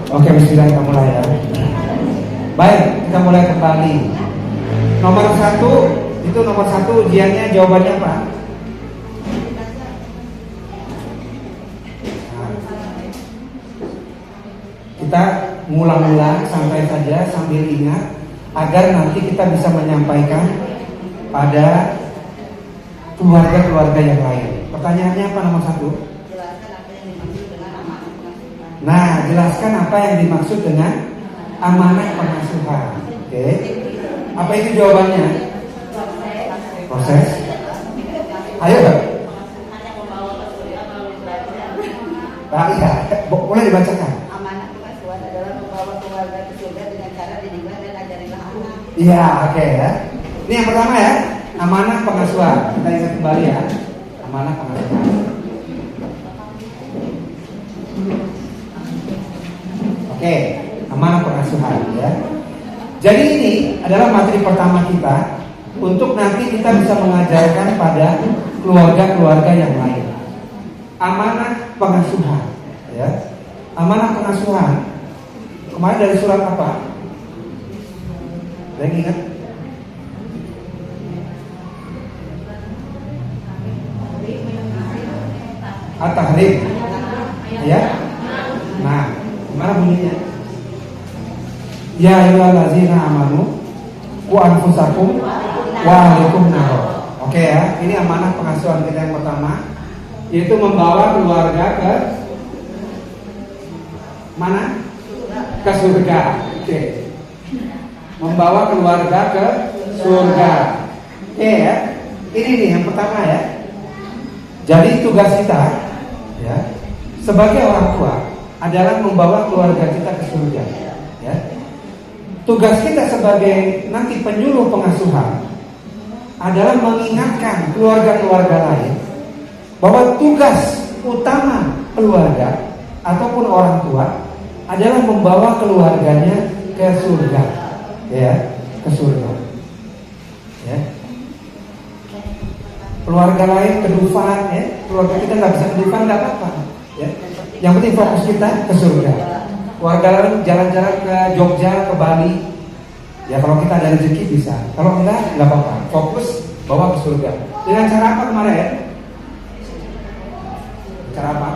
Oke, bismillah, kita mulai ya. Baik, kita mulai kembali. Nomor satu ujiannya jawabannya apa? Nah, kita ngulang-ulang santai saja sambil ingat agar nanti kita bisa menyampaikan pada keluarga-keluarga yang lain. Pertanyaannya apa nomor satu? Nah, jelaskan apa yang dimaksud dengan amanah pengasuhan. Oke. Apa itu jawabannya? Proses. Ayo, Pak. Iya, boleh dibacakan. Amanah pengasuhan adalah membawa keluarga ke surga dengan cara dididik dan ajarilah anak. Iya, oke ya. Ini yang pertama ya, amanah pengasuhan. Kita ingat kembali ya, amanah pengasuhan. Oke, amanah pengasuhan ya. Jadi ini adalah materi pertama kita untuk nanti kita bisa mengajarkan pada keluarga-keluarga yang lain. Amanah pengasuhan ya. Amanah pengasuhan kemarin dari surat apa? Ada yang ingat? At-Tahrim ya. Nah, gimana bunyinya? Ya ayyuhallazina amanu qu anfusakum wa ahlikum nar. Oke ya, ini amanah pengasuhan kita yang pertama, yaitu membawa keluarga ke mana? Ke surga. Oke. Membawa keluarga ke surga. Oke ya. Ini nih yang pertama ya. Jadi tugas kita ya sebagai orang tua adalah membawa keluarga kita ke surga ya. Tugas kita sebagai nanti penyuluh pengasuhan adalah mengingatkan keluarga-keluarga lain bahwa tugas utama keluarga ataupun orang tua adalah membawa keluarganya ke surga ya, ke surga ya. Keluarga lain ke Dufan ya, keluarga kita nggak bisa ke Dufan nggak apa-apa ya. Yang penting fokus kita ke surga. Keluarga lain jalan-jalan ke Jogja, ke Bali. Ya kalau kita ada rezeki bisa. Kalau enggak apa-apa. Fokus bawa ke surga. Dengan cara apa kemarin? Cara apa?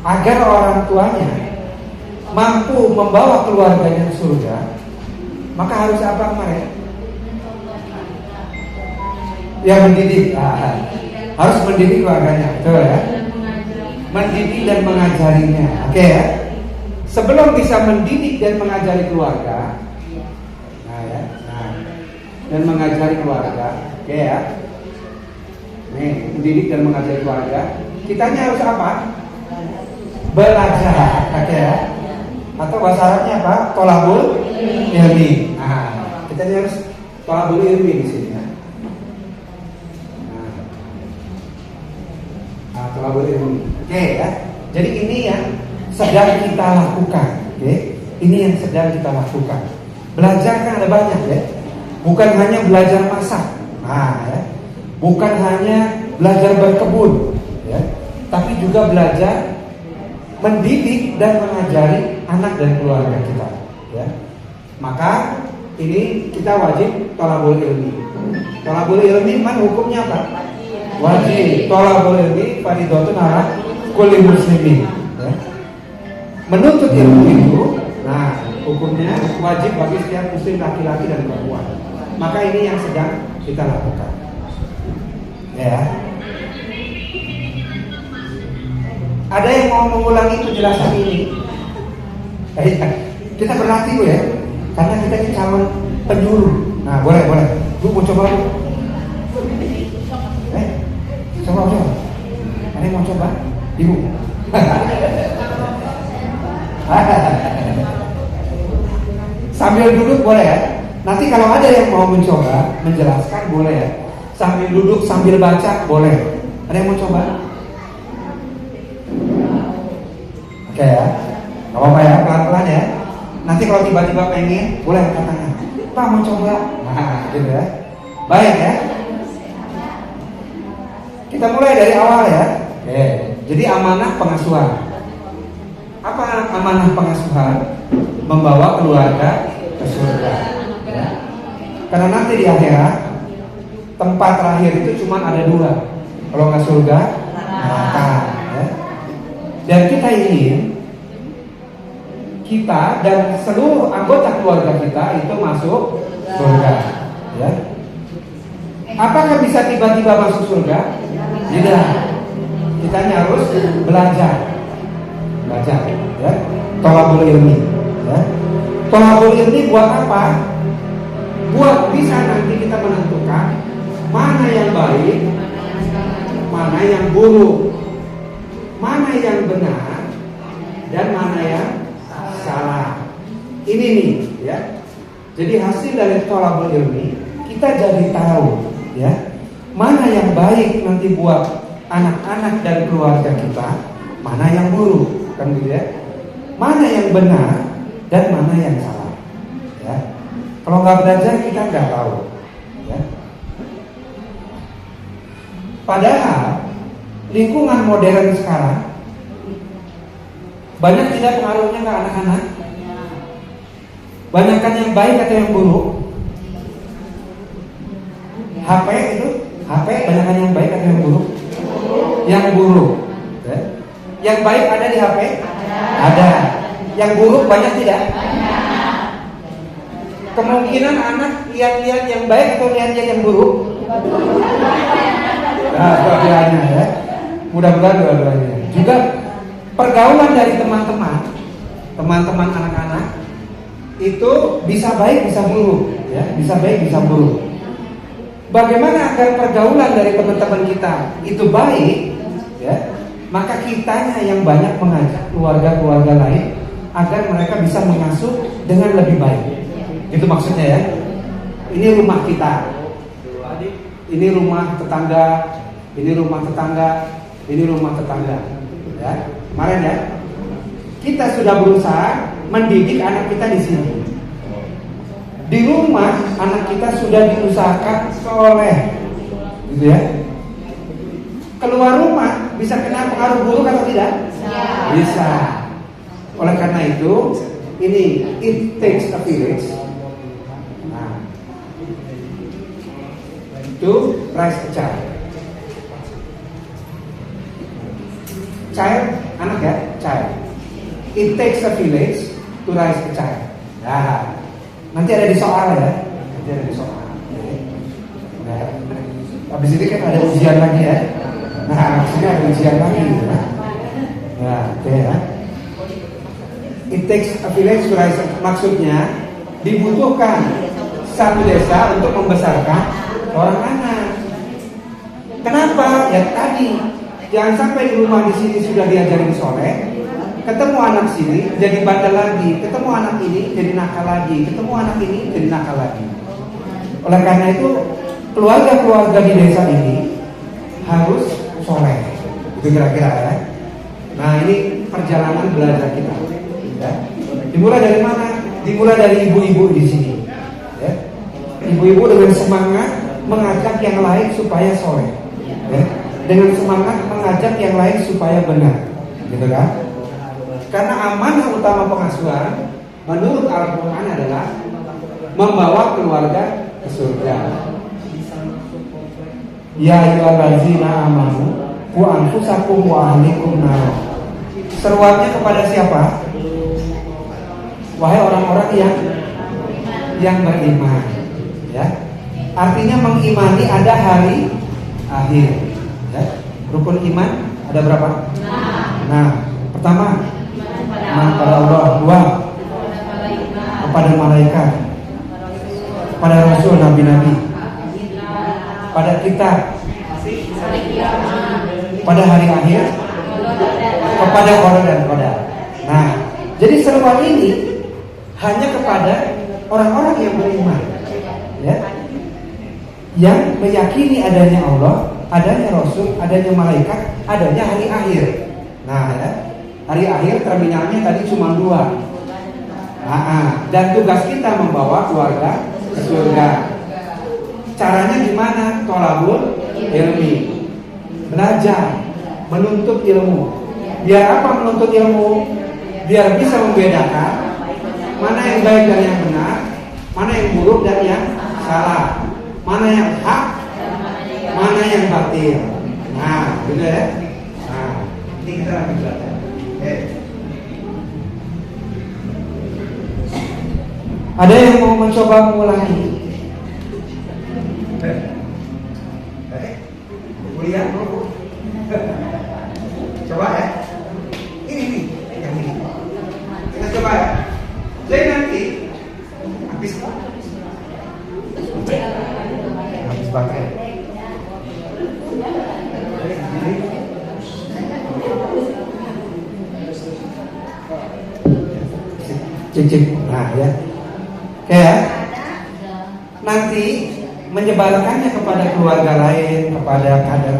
Agar orang tuanya mampu membawa keluarganya ke surga, maka harus apa kemarin? Ya mendidik. Harus mendidik keluarganya, betul ya? Mendidik dan mengajarinya. Oke ya. Sebelum bisa mendidik dan mengajari keluarga, dan mengajari keluarga, oke ya. Nih, mendidik dan mengajari keluarga, kitanya harus apa? Belajar, oke ya. Atau bahasa Arabnya apa? Tolabul ilmi. Nah, kitanya harus tolabul ilmi di sini ya. Tolabul ilmi. Oke ya. Jadi ini yang sedang kita lakukan. Oke. Ini yang sedang kita lakukan. Belajar kan ada banyak ya. Bukan hanya belajar masak. Nah, ya. Bukan hanya belajar berkebun, ya. Tapi juga belajar mendidik dan mengajari anak dan keluarga kita, ya. Maka ini kita wajib thalabul ilmi. Thalabul ilmi man hukumnya apa? Wajib. Thalabul ilmi fardhatun 'ala kulli muslimin, ya. Menuntut ilmu itu, nah hukumnya wajib bagi setiap muslim laki-laki dan perempuan. Maka ini yang sedang kita lakukan, ya. Ada yang mau mengulangi penjelasan ini? Kita berlatih Bu ya, karena kita ini calon penyuluh. Nah boleh. Bu mau coba Bu? Coba. Ada yang mau coba? Ibu? Sambil duduk boleh ya. Nanti kalau ada yang mau mencoba menjelaskan boleh ya. Sambil duduk sambil baca boleh. Ada yang mau coba? Oke ya. Gak apa-apa ya, pelan-pelan ya. Nanti kalau tiba-tiba pengen boleh angkat tangan. Pak mau coba? Nah gitu ya. Baik ya. Kita mulai dari awal ya. Oke. Jadi amanah pengasuhan. Apa amanah pengasuhan? Membawa keluarga ke surga. Ya. Karena nanti di akhirat tempat terakhir itu cuma ada dua. Kalau nggak surga, neraka. Ya. Dan kita ingin kita dan seluruh anggota keluarga kita itu masuk surga. Ya. Apakah bisa tiba-tiba masuk surga? Tidak. Kita harus belajar, ya. Thalabul ilmi, ya. Thalabul ilmi buat apa? Buat bisa nanti kita menentukan mana yang baik, mana yang buruk, mana yang benar, dan mana yang salah. Ini nih, ya. Jadi hasil dari thalabul ilmi kita jadi tahu, ya, mana yang baik nanti buat anak-anak dan keluarga kita, mana yang buruk, kan gitu ya. Mana yang benar dan mana yang salah, ya. Kalau nggak belajar kita nggak tahu, ya. Padahal lingkungan modern sekarang banyak tidak pengaruhnya ke anak-anak. Banyakkan yang baik atau yang buruk? HP itu, HP banyakkan yang baik atau yang buruk? Yang buruk. Ya. Yang baik ada di HP? Ada. Yang buruk banyak tidak? Kemungkinan anak lihat-lihat yang baik atau lihat-lihat yang buruk? Nah, dua-duanya, ya. Mudah-mudahan dua-duanya. Juga pergaulan dari teman-teman anak-anak itu bisa baik bisa buruk, ya. Bisa baik bisa buruk. Bagaimana agar pergaulan dari teman-teman kita itu baik, ya? Maka kitanya yang banyak mengajak keluarga-keluarga lain agar mereka bisa mengasuh dengan lebih baik. Itu maksudnya, ya. Ini rumah kita, ini rumah tetangga, ini rumah tetangga, ini rumah tetangga, ya. Kemarin, ya, kita sudah berusaha mendidik anak kita di sini. Di rumah anak kita sudah diusahakan soleh, gitu ya. Keluar rumah bisa kena pengaruh buruk atau tidak? Bisa. Oleh karena itu, ini it takes a village. Nah, to raise a child. Child, anak ya, child. It takes a village to raise a child. Nah, nanti ada di soal, ya. Nanti ada di soal. Nah, habis ini kan ada ujian lagi, ya. Nah, sini ada ujian lagi. Nah, oke, ya. It takes a village to raise. Maksudnya dibutuhkan satu desa untuk membesarkan orang anak. Kenapa? Ya tadi, jangan sampai di rumah di sini sudah diajarin soleh, ketemu anak sini jadi bandel lagi, ketemu anak ini jadi nakal lagi, ketemu anak ini jadi nakal lagi. Oleh karena itu, keluarga-keluarga di desa ini harus soleh. Itu kira-kira, ya. Nah, ini perjalanan belajar kita, ya. Dimulai dari mana? Dimulai dari ibu-ibu di sini, ya. Ibu-ibu dengan semangat mengajak yang lain supaya soleh, ya. Dengan semangat mengajak yang lain supaya benar, gitu kan? Karena amanah utama pengasuhan menurut Al-Quran adalah membawa keluarga ke surga. Ya ayyuhallazina amanu qu anfusakum wa ahlikum nar. Seruannya kepada siapa? Wahai orang-orang yang beriman, ya. Artinya mengimani ada hari akhir, ya. Rukun iman ada berapa? Nah, pertama, iman pada Allah. Dua, kepada malaikat, kepada rasul nabi-nabi, pada kita, pada hari akhir, kepada qada dan qadar. Nah, jadi seruan ini hanya kepada orang-orang yang beriman, ya, yang meyakini adanya Allah, adanya Rasul, adanya malaikat, adanya hari akhir. Nah, ya, hari akhir terminalnya tadi cuma dua. Dan tugas kita membawa keluarga ke surga. Caranya gimana? Thalabul ilmi, belajar, menuntut ilmu. Biar apa menuntut ilmu? biar bisa membedakan mana yang baik dan yang benar, mana yang buruk dan yang salah, mana yang hak, mana yang batil. Nah, gitu ya. Nah, ini kita lagi belajar. Oke. Ada yang mau mencoba mengulangi? Kuliah mau? Coba ya. Ini yang ini. Kita coba ya. Jadi nanti habis pakai. Cicip. Nah ya. Oke ya. Nanti menyebarkannya kepada keluarga lain, kepada kader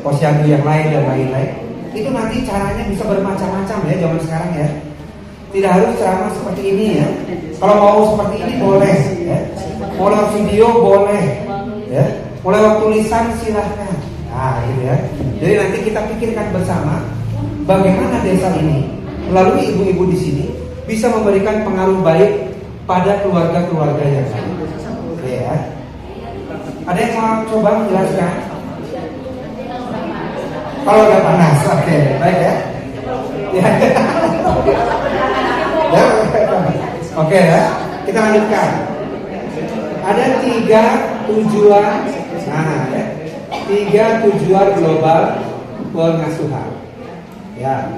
posyandu yang lain dan lain-lain. Itu nanti caranya bisa bermacam-macam ya zaman sekarang ya. Tidak harus ceramah seperti ini ya. Kalau mau seperti ini boleh ya. Mau lewat video boleh ya. Mau lewat tulisan silahkan. Nah gitu ya. Jadi nanti kita pikirkan bersama bagaimana desa ini melalui ibu-ibu di sini bisa memberikan pengaruh baik pada keluarga-keluarga yang lain. Ya. Ada yang mau coba menjelaskan? Kalau udah panas, oke, baik ya. Ya. Ya. Oke ya, kita lanjutkan. Ada 3 tujuan, nah ya, 3 tujuan global pengasuhan. Ya,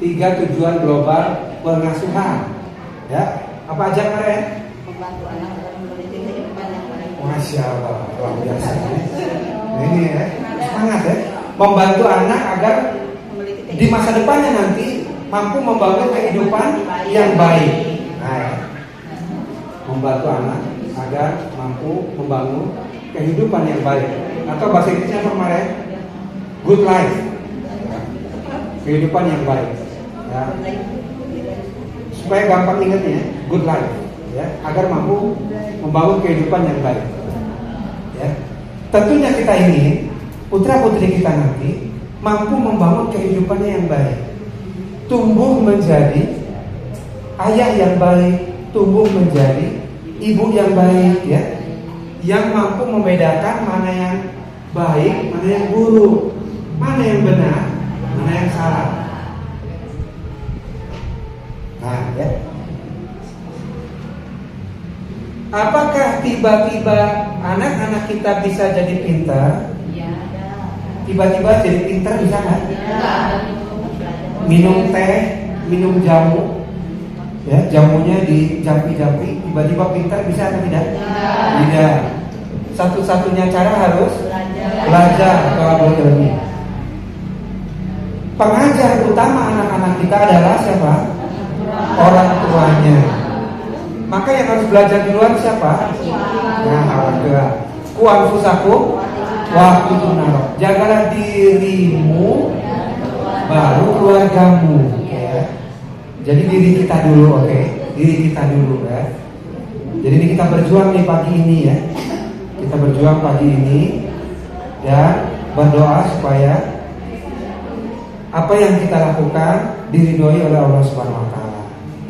3 tujuan global pengasuhan. Ya, apa aja kemarin? Membantu anak dalam mendidik kehidupan yang baik. Masya Allah, luar biasa ya. Ini ya, semangat ya. Membantu anak agar di masa depannya nanti mampu membangun kehidupan yang baik. Nah, ya. Membantu anak agar mampu membangun kehidupan yang baik. Atau bahasa Inggrisnya kemarin, good life. Ya. Kehidupan yang baik. Ya. Supaya gampang ingatnya, good life. Ya, agar mampu membangun kehidupan yang baik. Ya. Tentunya kita ingin putra-putri kita nanti mampu membangun kehidupannya yang baik, tumbuh menjadi ayah yang baik, tumbuh menjadi ibu yang baik, ya, yang mampu membedakan mana yang baik, mana yang buruk, mana yang benar, mana yang salah. Nah, ya. Apakah tiba-tiba anak-anak kita bisa jadi pintar? Tiba-tiba jadi pintar bisa nggak? Minum teh, minum jamu, ya jamunya dijampi-jampi, tiba-tiba pintar bisa atau tidak? Tidak. Satu-satunya cara harus belajar kalau ilmu. Pengajar utama anak-anak kita adalah siapa? Orang tuanya. Maka yang harus belajar duluan siapa? Nah, orang tua. Ku anfusakum wa kutunaro. Jagalah dirimu, baru keluargamu. Ya. Jadi diri kita dulu, oke? Diri kita dulu, ya. Jadi ini kita berjuang nih pagi ini, ya. Kita berjuang pagi ini dan berdoa supaya apa yang kita lakukan diridhoi oleh Allah Subhanahu Wa Taala.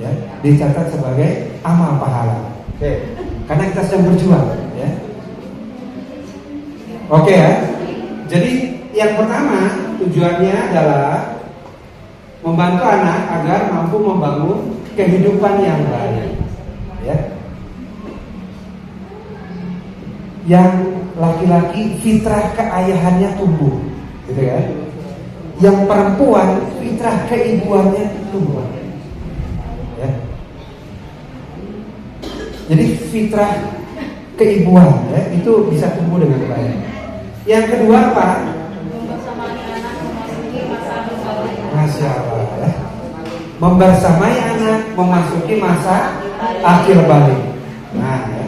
Ya, dicatat sebagai amal pahala. Oke. Karena kita sedang berjuang, ya. Oke ya. Jadi yang pertama tujuannya adalah membantu anak agar mampu membangun kehidupan yang baik, ya. Yang laki-laki fitrah keayahannya tumbuh, gitu ya. Yang perempuan fitrah keibuannya tumbuh, ya. Jadi fitrah keibuan, ya, itu bisa tumbuh dengan baik. Yang kedua apa? Masya Allah, ya. Membersamai anak memasuki masa akhir balik. Nah, ya.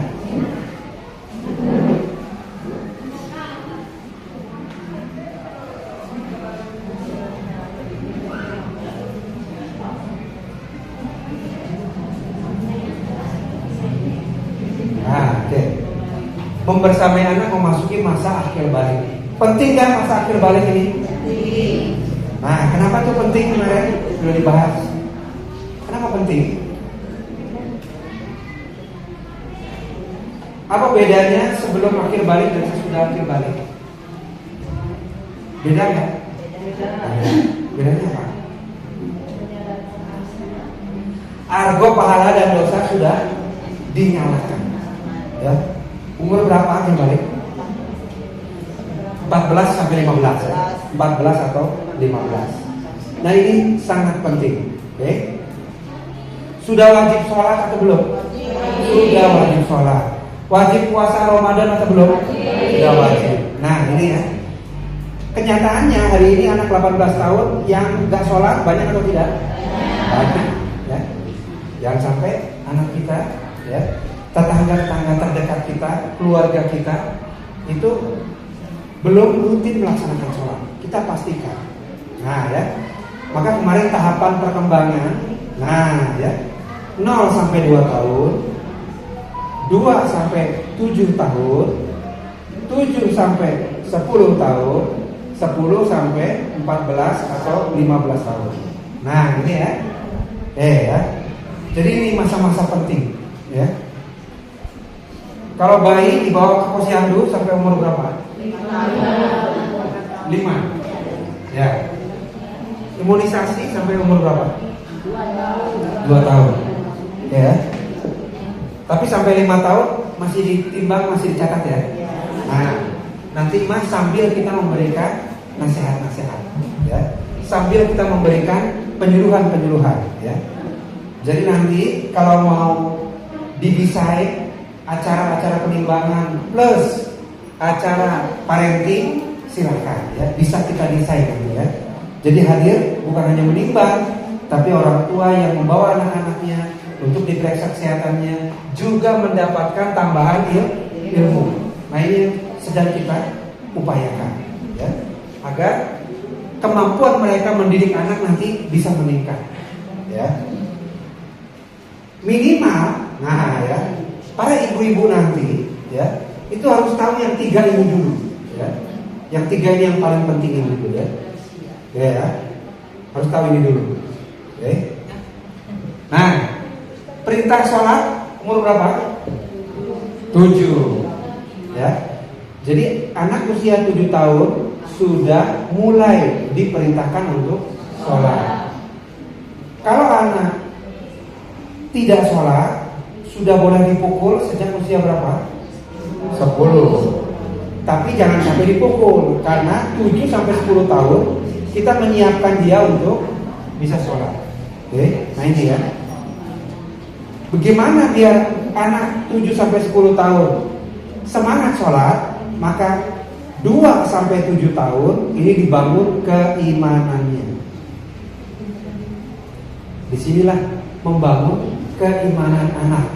Membersamai anak memasuki masa akhir balik. Penting kan masa akhir balik ini? Penting. Nah, kenapa itu penting kemarin sudah dibahas? penting. Apa bedanya sebelum akhir balik dan sesudah akhir balik? Beda nggak? Bedanya apa? Argo pahala dan dosa sudah dinyalakan. Ya. Umur berapa akhir balik? 14 sampai 15 ya. 14 atau 15. Nah ini sangat penting. Oke. Sudah wajib sholat atau belum? Sudah wajib sholat. Wajib puasa Ramadan atau belum? Sudah wajib. Nah ini ya. Kenyataannya hari ini anak 18 tahun yang nggak sholat banyak atau tidak? Banyak. Ya. Jangan sampai anak kita, ya, tetangga-tetangga terdekat kita, keluarga kita itu belum rutin melaksanakan sholat. Kita pastikan. Nah ya. Maka kemarin tahapan perkembangan, nah ya, 0 sampai 2 tahun, 2 sampai 7 tahun, 7 sampai 10 tahun, 10 sampai 14 atau 15 tahun. Nah ini ya, ya. Jadi ini masa-masa penting, ya. Kalau bayi dibawa ke posyandu sampai umur berapa? 5. Ya. Imunisasi sampai umur berapa? 2 tahun. Ya. Tapi sampai 5 tahun masih ditimbang, masih dicatat ya. Nah, nanti Mas sambil kita memberikan nasihat-nasihat, ya. Sambil kita memberikan penyuluhan-penyuluhan, ya. Jadi nanti kalau mau didesain acara-acara penimbangan plus acara parenting, silakan ya, bisa kita desain ya. Jadi hadir bukan hanya menimbang, tapi orang tua yang membawa anak-anaknya untuk diperiksa kesehatannya juga mendapatkan tambahan ilmu. Nah ini yang sedang kita upayakan ya, agar kemampuan mereka mendidik anak nanti bisa meningkat ya. Minimal, nah ya, para ibu-ibu nanti ya, itu harus tahu yang 3 ini dulu ya. Yang 3 ini yang paling penting ini dulu ya. Ya, harus tahu ini dulu. Oke. Nah, perintah sholat umur berapa? 7 ya. Jadi anak usia 7 tahun sudah mulai diperintahkan untuk sholat. Kalau anak tidak sholat, sudah boleh dipukul sejak usia berapa? 10. Tapi jangan sampai dipukul, karena 7 sampai 10 tahun kita menyiapkan dia untuk bisa sholat. Oke, nah ini ya. Bagaimana biar anak 7 sampai 10 tahun semangat sholat? Maka 2 sampai 7 tahun ini dibangun keimanannya. Disinilah membangun keimanan anak.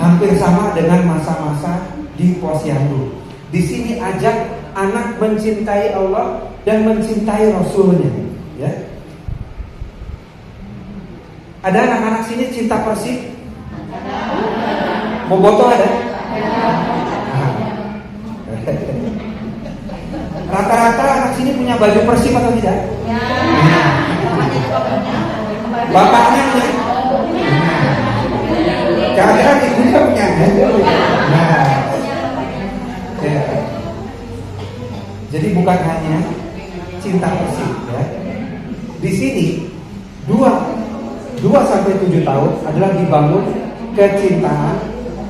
Hampir sama dengan masa-masa di posyandu. Di sini ajak anak mencintai Allah dan mencintai Rasulnya. Ya. Ada anak-anak sini cinta Persib? Bobotoh ada? Rata-rata anak sini punya baju Persib atau tidak? Ya. Bapaknya punya? Jangan-jangan ibunya punya? Nah, ya. Jadi bukan hanya cinta Persib ya. Di sini 2 sampai 7 tahun adalah dibangun kecintaan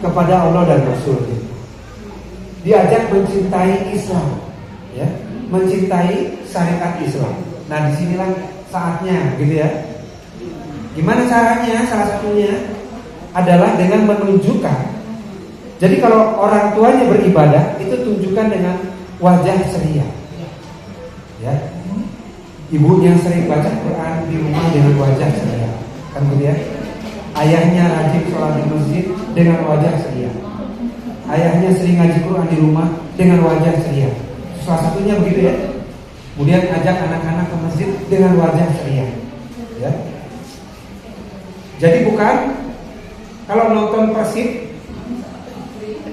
kepada Allah dan Rasul. Diajak mencintai Islam ya, mencintai syariat Islam. Nah, disinilah saatnya gitu ya. Gimana caranya? Salah satunya adalah dengan menunjukkan. Jadi kalau orang tuanya beribadah, itu tunjukkan dengan wajah ceria. Ya. Ibunya sering baca Quran di rumah dengan wajah ceria. Kan begitu ya? Ayahnya rajin sholat di masjid dengan wajah ceria. Ayahnya sering ngaji Quran di rumah dengan wajah ceria. Salah satunya begitu ya. Kemudian ajak anak-anak ke masjid dengan wajah ceria. Ya. Jadi bukan kalau nonton Persib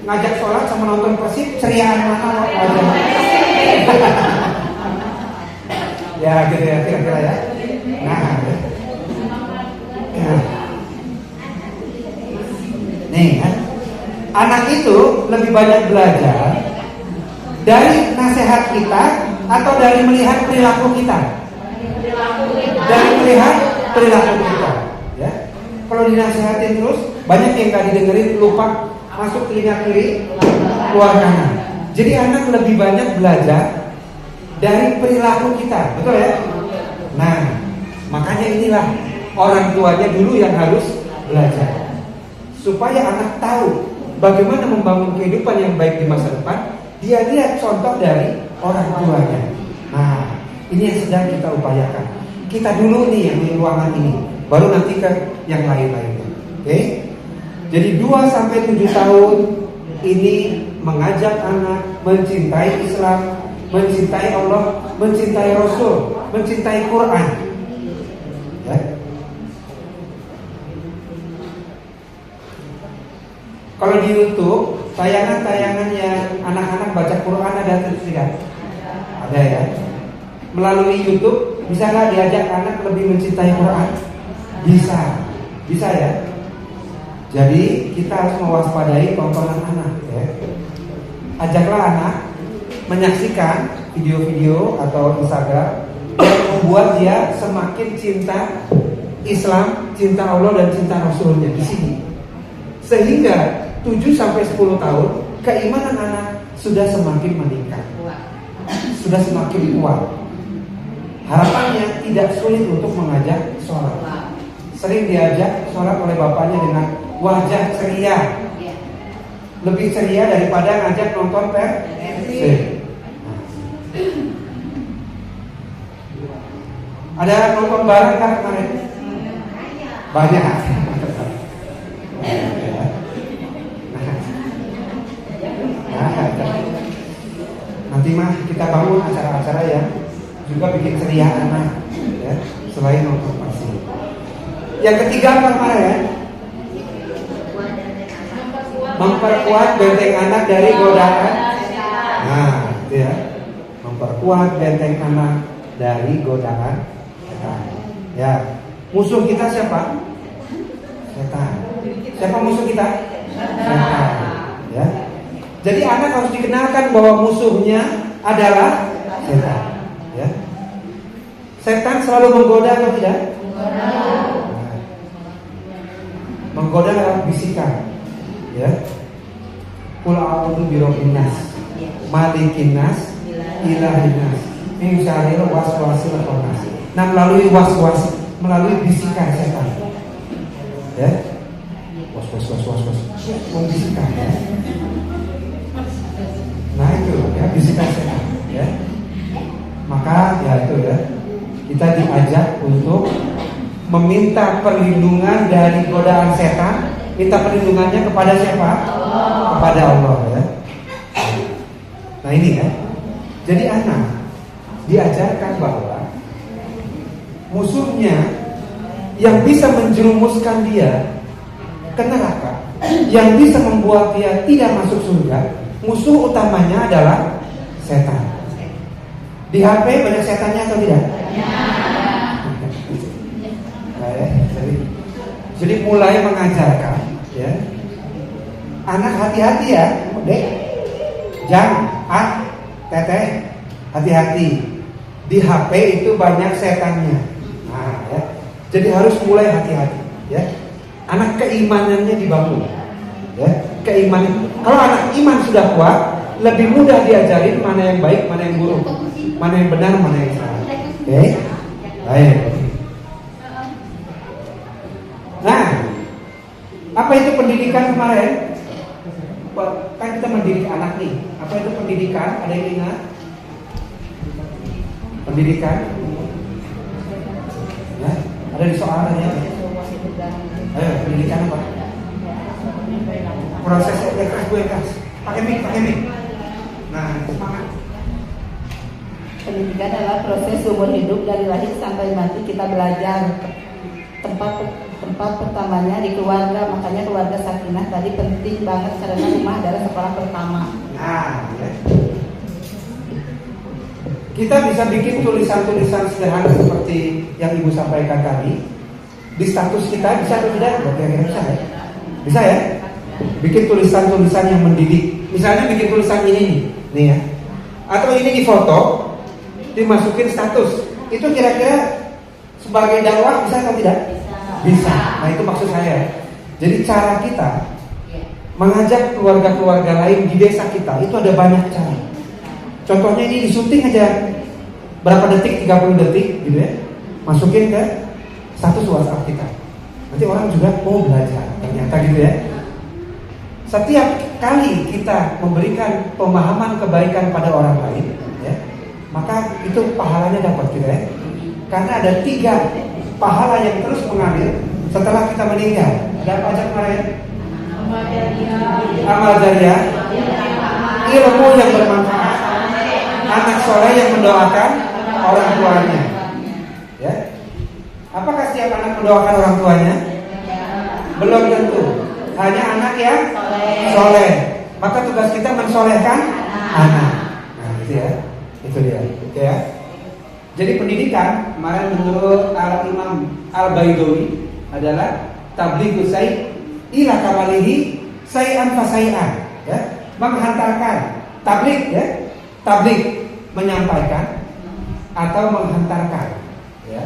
ngajak sholat sama nonton Persib ceriaan mana wajah. Ya gitu ya kira-kira ya. Nah, ya. Anak itu lebih banyak belajar dari nasihat kita atau dari melihat perilaku kita? Dari melihat perilaku kita, ya. Kalau dinasihatin terus, banyak yang gak didengerin, lupa, masuk telinga kiri, keluar kanan. Jadi anak lebih banyak belajar dari perilaku kita, betul ya? Nah, makanya inilah orang tuanya dulu yang harus belajar, supaya anak tahu bagaimana membangun kehidupan yang baik di masa depan. Dia lihat contoh dari orang tuanya. Nah, ini yang sedang kita upayakan. Kita dulu nih yang di ruangan ini, baru nanti ke yang lain-lainnya. Oke? Jadi 2-7 tahun ini mengajak anak mencintai Islam, mencintai Allah, mencintai Rasul, mencintai Quran. Ya. Kalau di YouTube, tayangan-tayangan yang anak-anak baca Quran ada tidak? Ada ya. Melalui YouTube bisa nggak diajak anak lebih mencintai Quran? Bisa, bisa ya. Jadi kita harus mewaspadai tontonan anak. Ya. Ajaklah anak menyaksikan video-video atau Instagram yang membuat dia semakin cinta Islam, cinta Allah dan cinta Rasulnya di sini. Sehingga 7-10 tahun keimanan anak sudah semakin meningkat, sudah semakin kuat. Harapannya tidak sulit untuk mengajak sholat. Sering diajak sholat oleh bapaknya dengan wajah ceria, lebih ceria daripada ngajak nonton TV. Ada nonton bareng kan kemarin? Banyak. Nanti mah kita bangun acara-acara yang juga bikin ceria anak, ya, selain nonton pasti. Yang ketiga apa kemarin? Memperkuat benteng anak dari godaan. Nah, itu ya. Memperkuat benteng anak dari godaan setan. Ya, musuh kita siapa? Setan. Siapa musuh kita? Setan. Ya. Jadi anak harus dikenalkan bahwa musuhnya adalah setan. Ya. Setan selalu menggoda atau tidak? Menggoda lewat bisikan. Ya. Qul a'udzu birabbin nas, malikin nas, ilahin nas, min syarril waswasil khannas. Nah, melalui waswas, melalui bisikan setan. Ya. Was. Membisikan ya. Nah itu ya, bisikan setan ya. Maka ya itu ya, kita diajak untuk meminta perlindungan dari godaan setan. Minta perlindungannya kepada siapa? Allah. Kepada Allah ya. Nah ini ya. Jadi anak diajarkan bahwa musuhnya yang bisa menjerumuskan dia ke neraka, yang bisa membuat dia tidak masuk surga, musuh utamanya adalah setan. Di HP banyak setannya atau tidak? Nah, ya, jadi mulai mengajarkan, ya, anak hati-hati ya, dek, jang, teteh, hati-hati. Di HP itu banyak setannya. Nah, ya, jadi harus mulai hati-hati, ya. Anak keimanannya dibangun, ya, keimanan. Kalau anak iman sudah kuat, lebih mudah diajarin mana yang baik, mana yang buruk, mana yang benar, mana yang salah. Oke, baik. Nah, apa itu pendidikan kemarin? Kan kita mendidik anak nih. Apa itu pendidikan? Ada yang ingat? Pendidikan? Ya, ada di soalnya. Ayo, pendidikan apa? Proses keras. Pakai mic. Nah, semangat. Pendidikan adalah proses umur hidup dari lahir sampai mati kita belajar. Tempat pertamanya di keluarga, makanya keluarga sakinah tadi penting banget karena rumah adalah sekolah pertama. Nah, ya. Kita bisa bikin tulisan-tulisan sederhana seperti yang Ibu sampaikan tadi di status kita, bisa atau tidak? Kira-kira bisa ya? Bisa ya? Bikin tulisan-tulisan yang mendidik. Misalnya bikin tulisan ini nih ya. Atau ini difoto, dimasukin status. Itu kira-kira sebagai dakwah bisa atau tidak? Bisa. Nah itu maksud saya. Jadi cara kita mengajak keluarga-keluarga lain di desa kita itu ada banyak cara. Contohnya ini disunting aja berapa detik, 30 detik gitu ya. Masukin ke status WhatsApp kita. Nanti orang juga mau belajar. Ternyata gitu ya. Setiap kali kita memberikan pemahaman kebaikan pada orang lain ya, maka itu pahalanya dapat gitu ya. Karena ada 3 pahala yang terus mengalir setelah kita meninggal. Ada apa aja kemarin? Amal jariah, ilmu yang bermanfaat, anak soleh yang mendoakan orang tuanya. Ya. Apakah setiap anak mendoakan orang tuanya? Belum tentu. Hanya anak yang soleh. Maka tugas kita mensolehkan anak. Nah, gitu ya. Itu dia. Oke ya. Jadi pendidikan kemarin menurut Al-Imam Al-Baidawi adalah tablighu syai' ila kamalihi syai'an fa syai'an, ya. Menghantarkan, tabligh ya. Tabligh menyampaikan atau menghantarkan, ya.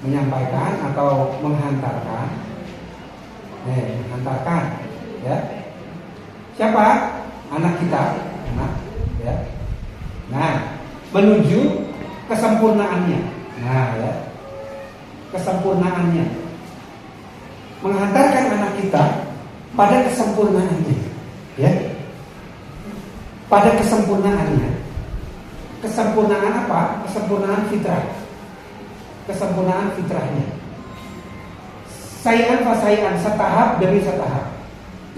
Menyampaikan atau menghantarkan. Menghantarkan, ya. Siapa? Anak kita, anak, ya. Nah, menuju kesempurnaannya. Nah, ya. Kesempurnaannya. Menghantarkan anak kita pada kesempurnaannya, ya. Pada kesempurnaannya. Kesempurnaan apa? Kesempurnaan fitrah. Kesempurnaan fitrahnya. Syai'an fa syai'an, setahap demi setahap.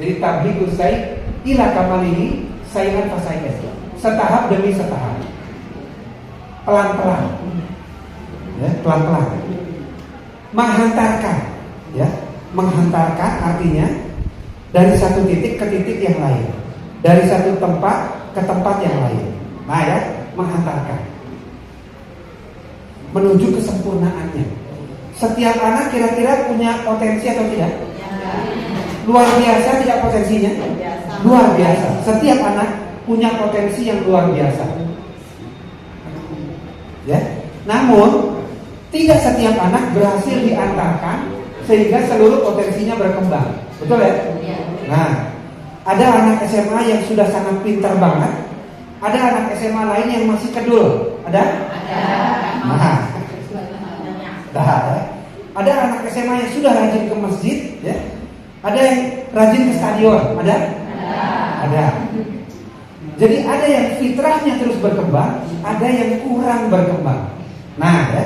Jadi tablighu syai' ila kamalihi syai'an fa syai'an. Setahap demi setahap. Pelan-pelan. Ya, pelan-pelan. Menghantarkan, ya. Menghantarkan artinya dari satu titik ke titik yang lain, dari satu tempat ke tempat yang lain. Nah ya, menghantarkan menuju kesempurnaannya. Setiap anak kira-kira punya potensi atau tidak? Luar biasa tidak potensinya? Luar biasa. Setiap anak punya potensi yang luar biasa. Ya. Namun tidak setiap anak berhasil diantarkan sehingga seluruh potensinya berkembang. Betul ya? Nah, ada anak SMA yang sudah sangat pintar banget. Ada anak SMA lain yang masih kedul. Ada? Nah, ada anak SMA yang sudah rajin ke masjid, ya. Ada yang rajin ke stadion, ada? Ada. Jadi ada yang fitrahnya terus berkembang, ada yang kurang berkembang. Nah, ya,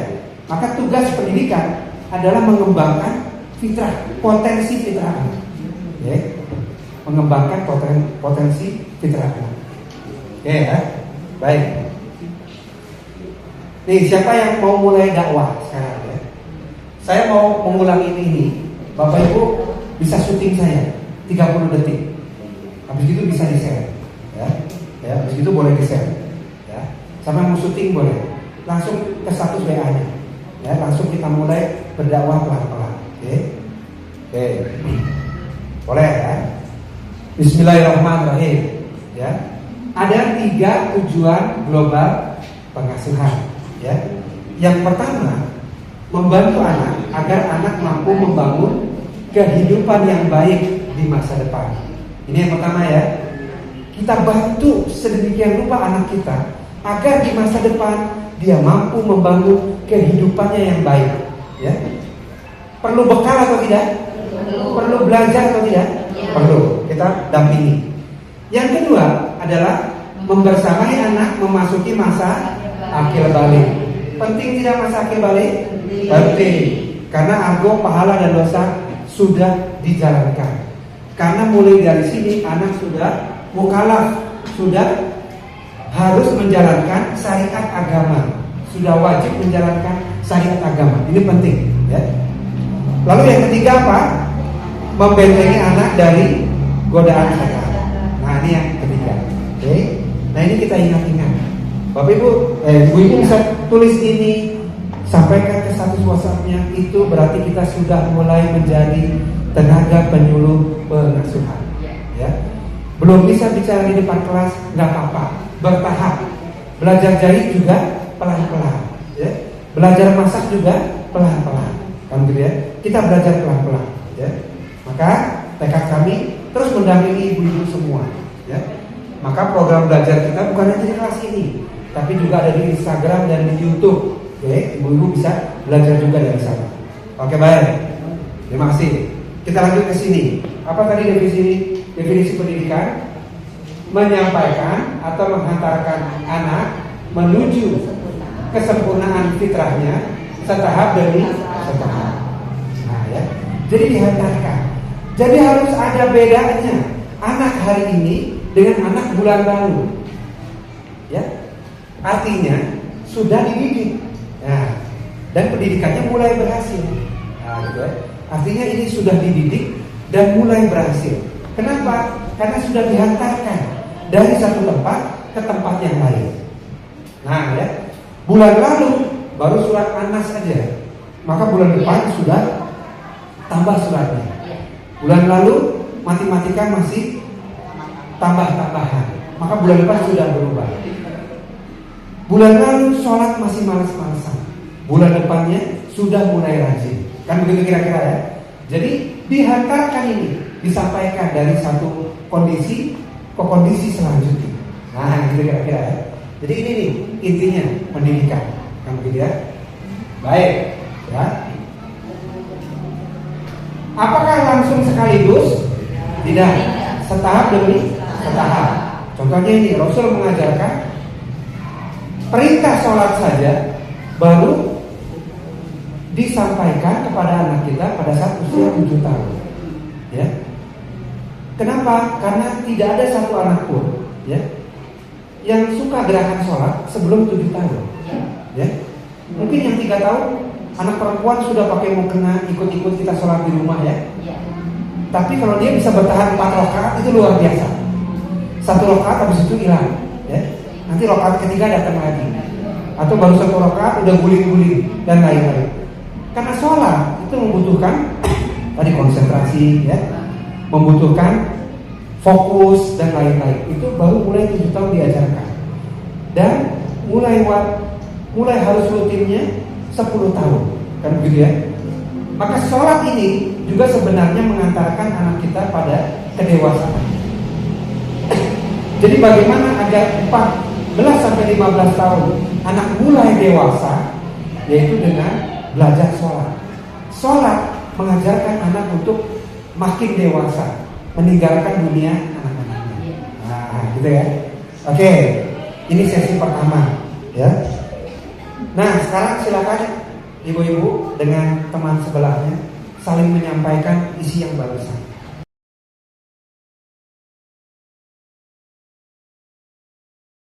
maka tugas pendidikan adalah mengembangkan fitrah, potensi fitrah, ya. Mengembangkan potensi fitrah. Oke ya, baik. Nih, siapa yang mau mulai dakwah sekarang? Saya mau mengulangi ini. Bapak Ibu bisa syuting saya 30 detik. Habis itu bisa di-share, ya. Ya, habis itu boleh di-share, ya. Sampai mau syuting boleh. Langsung ke status WA-nya. Ya, langsung kita mulai berdakwah pelan-pelan. Oke. Oke. Boleh ya. Bismillahirrahmanirrahim. Ya. Ada 3 tujuan global pengasuhan, ya. Yang pertama, membantu anak agar anak mampu membangun kehidupan yang baik di masa depan. Ini yang pertama ya. Kita bantu sedemikian rupa anak kita agar di masa depan dia mampu membangun kehidupannya yang baik. Ya. Perlu bekal atau tidak? Perlu belajar atau tidak? Perlu. Kita dampingi. Yang kedua adalah membersamai anak memasuki masa akhir balik. Penting tidak masa akhir balik? Penting. Karena argo pahala dan dosa sudah dijalankan. Karena mulai dari sini anak sudah mukallaf, sudah harus menjalankan syariat agama, sudah wajib menjalankan syariat agama. Ini penting, ya. Lalu yang ketiga apa? Membentengi anak dari godaan setan. Nah ini yang ketiga. Oke. Nah ini kita ingat-ingat. Bapak Ibu, Ibu bisa tulis ini, sampaikan ke status WhatsApp-nya. Itu berarti kita sudah mulai menjadi tenaga penyuluh pengasuhan. Ya, belum bisa bicara di depan kelas, nggak apa-apa, bertahap. Belajar jahit juga pelan-pelan. Ya, belajar masak juga pelan-pelan. Kan gitu ya? Kita belajar pelan-pelan. Ya, maka tekad kami terus mendampingi ibu-ibu semua. Ya, maka program belajar kita bukan hanya di kelas ini, tapi juga ada di Instagram dan di YouTube. Oke, ibu-ibu bisa belajar juga dari sana. Oke, baik. Terima kasih. Kita lanjut ke sini. Apa tadi definisi pendidikan? Menyampaikan atau menghantarkan anak menuju kesempurnaan fitrahnya setahap demi setahap. Nah, ya. Jadi dihantarkan. Jadi harus ada bedanya anak hari ini dengan anak bulan lalu. Ya. Artinya sudah dididik. Nah, dan pendidikannya mulai berhasil. Nah, gitu ya. Artinya ini sudah dididik dan mulai berhasil. Kenapa? Karena sudah dihantarkan dari satu tempat ke tempat yang lain. Nah, ya. Bulan lalu baru surat Anas saja. Maka bulan depan sudah tambah suratnya. Bulan lalu matematika masih tambah-tambahan. Maka bulan depan sudah berubah. Bulan lalu sholat masih malas-malasan. Bulan depannya sudah mulai rajin. Kan begitu kira-kira ya. Jadi dihantarkan ini, disampaikan dari satu kondisi ke kondisi selanjutnya. Nah, gitu kira-kira ya. Jadi ini nih intinya pendidikan. Kan begitu ya. Baik, ya. Apakah langsung sekaligus? Tidak. Setahap demi setahap. Contohnya ini, Rasul mengajarkan perintah sholat saja baru disampaikan kepada anak kita pada saat usia 7 tahun. Ya. Kenapa? Karena tidak ada satu anak pun, ya, yang suka gerakan sholat sebelum 7 tahun. Ya. Mungkin yang 3 tahun anak perempuan sudah pakai mukena ikut-ikut kita sholat di rumah ya. Tapi kalau dia bisa bertahan 4 rakaat itu luar biasa. 1 rakaat habis itu hilang, ya. Nanti rakaat ketiga datang lagi. Atau baru 1 rakaat udah guling-guling dan lain-lain. Karena sholat itu membutuhkan tadi konsentrasi, ya, membutuhkan fokus dan lain-lain. Itu baru mulai 7 tahun diajarkan. Dan mulai harus rutinnya 10 tahun, kan begitu ya. Maka sholat ini juga sebenarnya mengantarkan anak kita pada kedewasaan. Jadi bagaimana agar 14 sampai 15 tahun anak mulai dewasa, yaitu dengan belajar sholat. Sholat mengajarkan anak untuk makin dewasa, meninggalkan dunia anak-anaknya. Nah, gitu ya. Oke, ini sesi pertama, ya. Nah, sekarang silakan ibu-ibu dengan teman sebelahnya saling menyampaikan isi yang barusan.